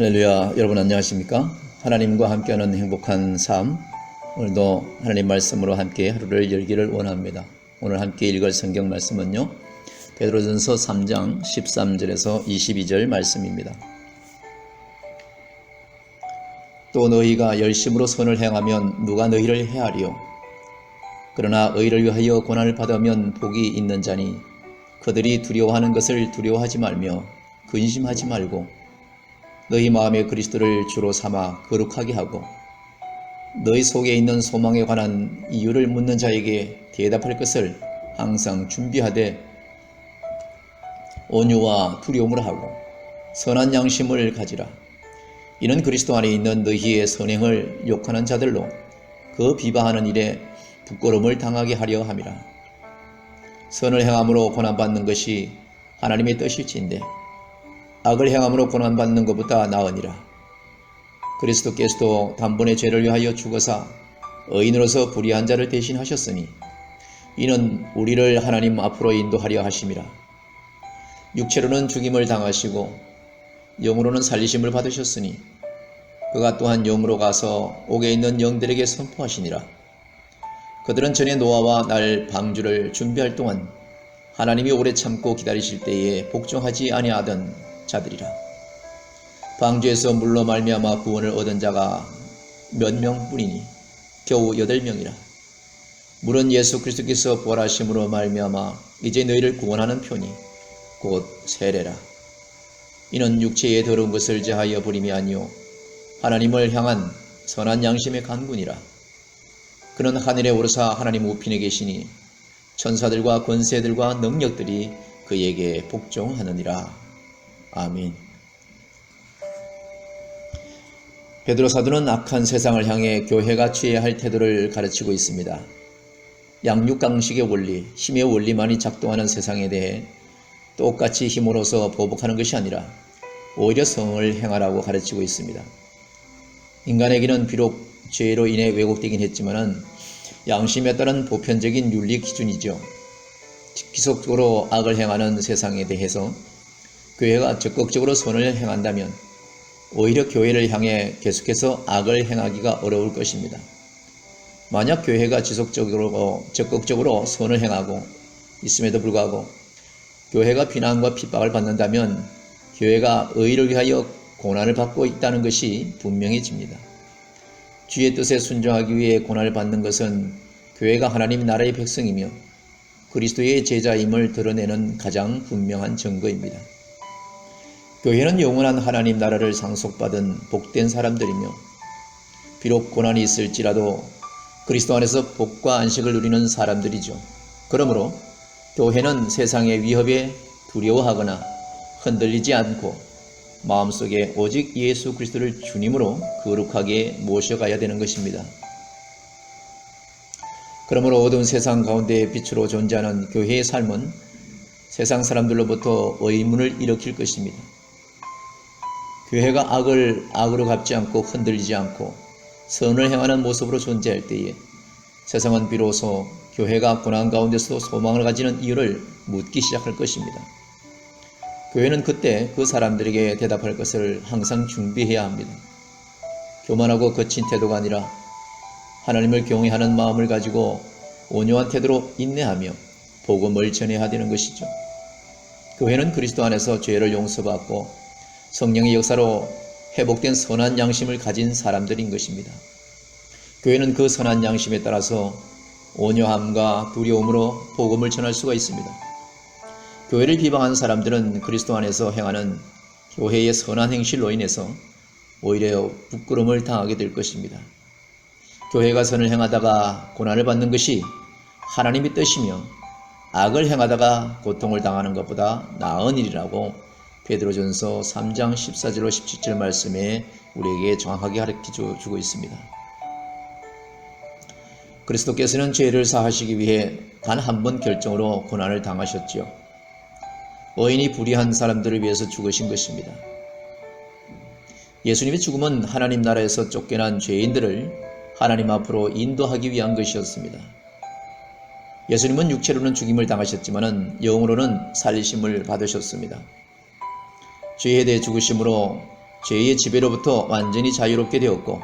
할렐루야. 여러분 안녕하십니까? 하나님과 함께하는 행복한 삶, 오늘도 하나님 말씀으로 함께 하루를 열기를 원합니다. 오늘 함께 읽을 성경 말씀은요, 베드로전서 3장 13절에서 22절 말씀입니다. 또 너희가 열심으로 선을 행하면 누가 너희를 해하리요? 그러나 의를 위하여 고난을 받으면 복이 있는 자니 그들이 두려워하는 것을 두려워하지 말며 근심하지 말고 너희 마음에 그리스도를 주로 삼아 거룩하게 하고 너희 속에 있는 소망에 관한 이유를 묻는 자에게 대답할 것을 항상 준비하되 온유와 두려움으로 하고 선한 양심을 가지라. 이는 그리스도 안에 있는 너희의 선행을 욕하는 자들로 그 비방하는 일에 부끄러움을 당하게 하려 함이라. 선을 행함으로 고난받는 것이 하나님의 뜻일진데 악을 행함으로 고난받는 것보다 나으니라. 그리스도께서도 단번에 죄를 위하여 죽어사 의인으로서 불의한 자를 대신하셨으니 이는 우리를 하나님 앞으로 인도하려 하심이라. 육체로는 죽임을 당하시고 영으로는 살리심을 받으셨으니 그가 또한 영으로 가서 옥에 있는 영들에게 선포하시니라. 그들은 전에 노아와 날 방주를 준비할 동안 하나님이 오래 참고 기다리실 때에 복종하지 아니하던 자들이라. 방주에서 물로 말미암아 구원을 얻은 자가 몇 명뿐이니 겨우 8명이라. 물은 예수 그리스도께서 부활하심으로 말미암아 이제 너희를 구원하는 표니 곧 세례라. 이는 육체의 더러운 것을 제하여 버림이 아니요 하나님을 향한 선한 양심의 간군이라. 그는 하늘에 오르사 하나님 우편에 계시니 천사들과 권세들과 능력들이 그에게 복종하느니라. 아멘. 베드로 사도는 악한 세상을 향해 교회가 취해야 할 태도를 가르치고 있습니다. 양육강식의 원리, 힘의 원리만이 작동하는 세상에 대해 똑같이 힘으로써 보복하는 것이 아니라 오히려 성을 행하라고 가르치고 있습니다. 인간에게는 비록 죄로 인해 왜곡되긴 했지만 양심에 따른 보편적인 윤리 기준이죠. 지속적으로 악을 행하는 세상에 대해서 교회가 적극적으로 선을 행한다면 오히려 교회를 향해 계속해서 악을 행하기가 어려울 것입니다. 만약 교회가 적극적으로 선을 행하고 있음에도 불구하고 교회가 비난과 핍박을 받는다면 교회가 의를 위하여 고난을 받고 있다는 것이 분명해집니다. 주의 뜻에 순종하기 위해 고난을 받는 것은 교회가 하나님 나라의 백성이며 그리스도의 제자임을 드러내는 가장 분명한 증거입니다. 교회는 영원한 하나님 나라를 상속받은 복된 사람들이며 비록 고난이 있을지라도 그리스도 안에서 복과 안식을 누리는 사람들이죠. 그러므로 교회는 세상의 위협에 두려워하거나 흔들리지 않고 마음속에 오직 예수 그리스도를 주님으로 거룩하게 모셔가야 되는 것입니다. 그러므로 어두운 세상 가운데 빛으로 존재하는 교회의 삶은 세상 사람들로부터 의문을 일으킬 것입니다. 교회가 악을 악으로 갚지 않고 흔들리지 않고 선을 행하는 모습으로 존재할 때에 세상은 비로소 교회가 고난 가운데서 소망을 가지는 이유를 묻기 시작할 것입니다. 교회는 그때 그 사람들에게 대답할 것을 항상 준비해야 합니다. 교만하고 거친 태도가 아니라 하나님을 경외하는 마음을 가지고 온유한 태도로 인내하며 복음을 전해야 되는 것이죠. 교회는 그리스도 안에서 죄를 용서받고 성령의 역사로 회복된 선한 양심을 가진 사람들인 것입니다. 교회는 그 선한 양심에 따라서 온유함과 두려움으로 복음을 전할 수가 있습니다. 교회를 비방하는 사람들은 그리스도 안에서 행하는 교회의 선한 행실로 인해서 오히려 부끄러움을 당하게 될 것입니다. 교회가 선을 행하다가 고난을 받는 것이 하나님의 뜻이며 악을 행하다가 고통을 당하는 것보다 나은 일이라고 베드로전서 3장 14절로 17절 말씀에 우리에게 정확하게 가르쳐주고 있습니다. 그리스도께서는 죄를 사하시기 위해 단 한 번 결정으로 고난을 당하셨지요. 의인이 불의한 사람들을 위해서 죽으신 것입니다. 예수님의 죽음은 하나님 나라에서 쫓겨난 죄인들을 하나님 앞으로 인도하기 위한 것이었습니다. 예수님은 육체로는 죽임을 당하셨지만 영으로는 살리심을 받으셨습니다. 죄에 대해 죽으심으로 죄의 지배로부터 완전히 자유롭게 되었고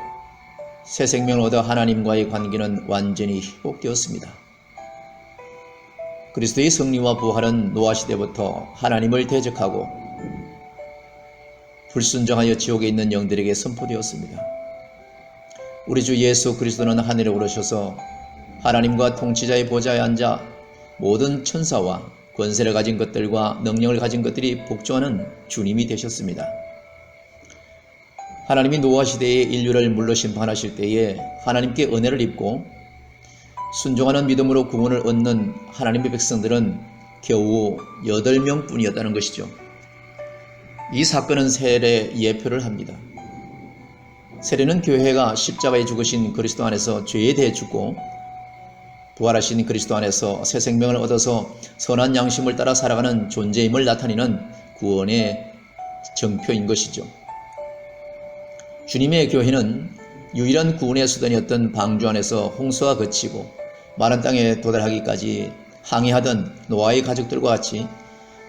새 생명을 얻어 하나님과의 관계는 완전히 회복되었습니다. 그리스도의 승리와 부활은 노아시대부터 하나님을 대적하고 불순종하여 지옥에 있는 영들에게 선포되었습니다. 우리 주 예수 그리스도는 하늘에 오르셔서 하나님과 통치자의 보좌에 앉아 모든 천사와 권세를 가진 것들과 능력을 가진 것들이 복종하는 주님이 되셨습니다. 하나님이 노아 시대의 인류를 물로 심판하실 때에 하나님께 은혜를 입고 순종하는 믿음으로 구원을 얻는 하나님의 백성들은 겨우 8명 뿐이었다는 것이죠. 이 사건은 세례의 예표를 합니다. 세례는 교회가 십자가에 죽으신 그리스도 안에서 죄에 대해 죽고 부활하신 그리스도 안에서 새 생명을 얻어서 선한 양심을 따라 살아가는 존재임을 나타내는 구원의 정표인 것이죠. 주님의 교회는 유일한 구원의 수단이었던 방주 안에서 홍수가 그치고 마른 땅에 도달하기까지 항해하던 노아의 가족들과 같이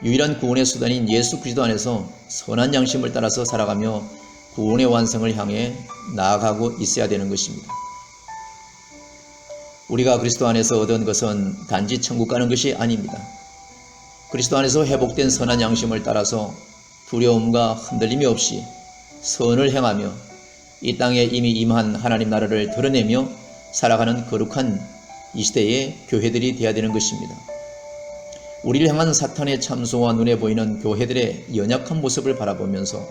유일한 구원의 수단인 예수 그리스도 안에서 선한 양심을 따라서 살아가며 구원의 완성을 향해 나아가고 있어야 되는 것입니다. 우리가 그리스도 안에서 얻은 것은 단지 천국 가는 것이 아닙니다. 그리스도 안에서 회복된 선한 양심을 따라서 두려움과 흔들림이 없이 선을 행하며 이 땅에 이미 임한 하나님 나라를 드러내며 살아가는 거룩한 이 시대의 교회들이 되어야 되는 것입니다. 우리를 향한 사탄의 참소와 눈에 보이는 교회들의 연약한 모습을 바라보면서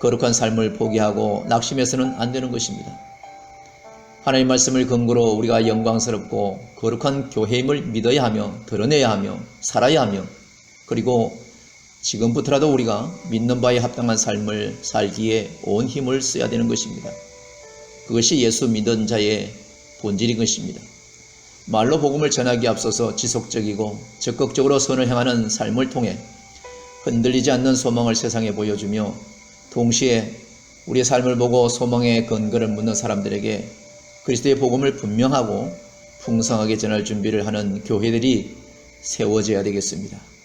거룩한 삶을 포기하고 낙심해서는 안 되는 것입니다. 하나님 말씀을 근거로 우리가 영광스럽고 거룩한 교회임을 믿어야 하며 드러내야 하며 살아야 하며 그리고 지금부터라도 우리가 믿는 바에 합당한 삶을 살기에 온 힘을 써야 되는 것입니다. 그것이 예수 믿은 자의 본질인 것입니다. 말로 복음을 전하기에 앞서서 지속적이고 적극적으로 선을 행하는 삶을 통해 흔들리지 않는 소망을 세상에 보여주며 동시에 우리의 삶을 보고 소망의 근거를 묻는 사람들에게 그리스도의 복음을 분명하고 풍성하게 전할 준비를 하는 교회들이 세워져야 되겠습니다.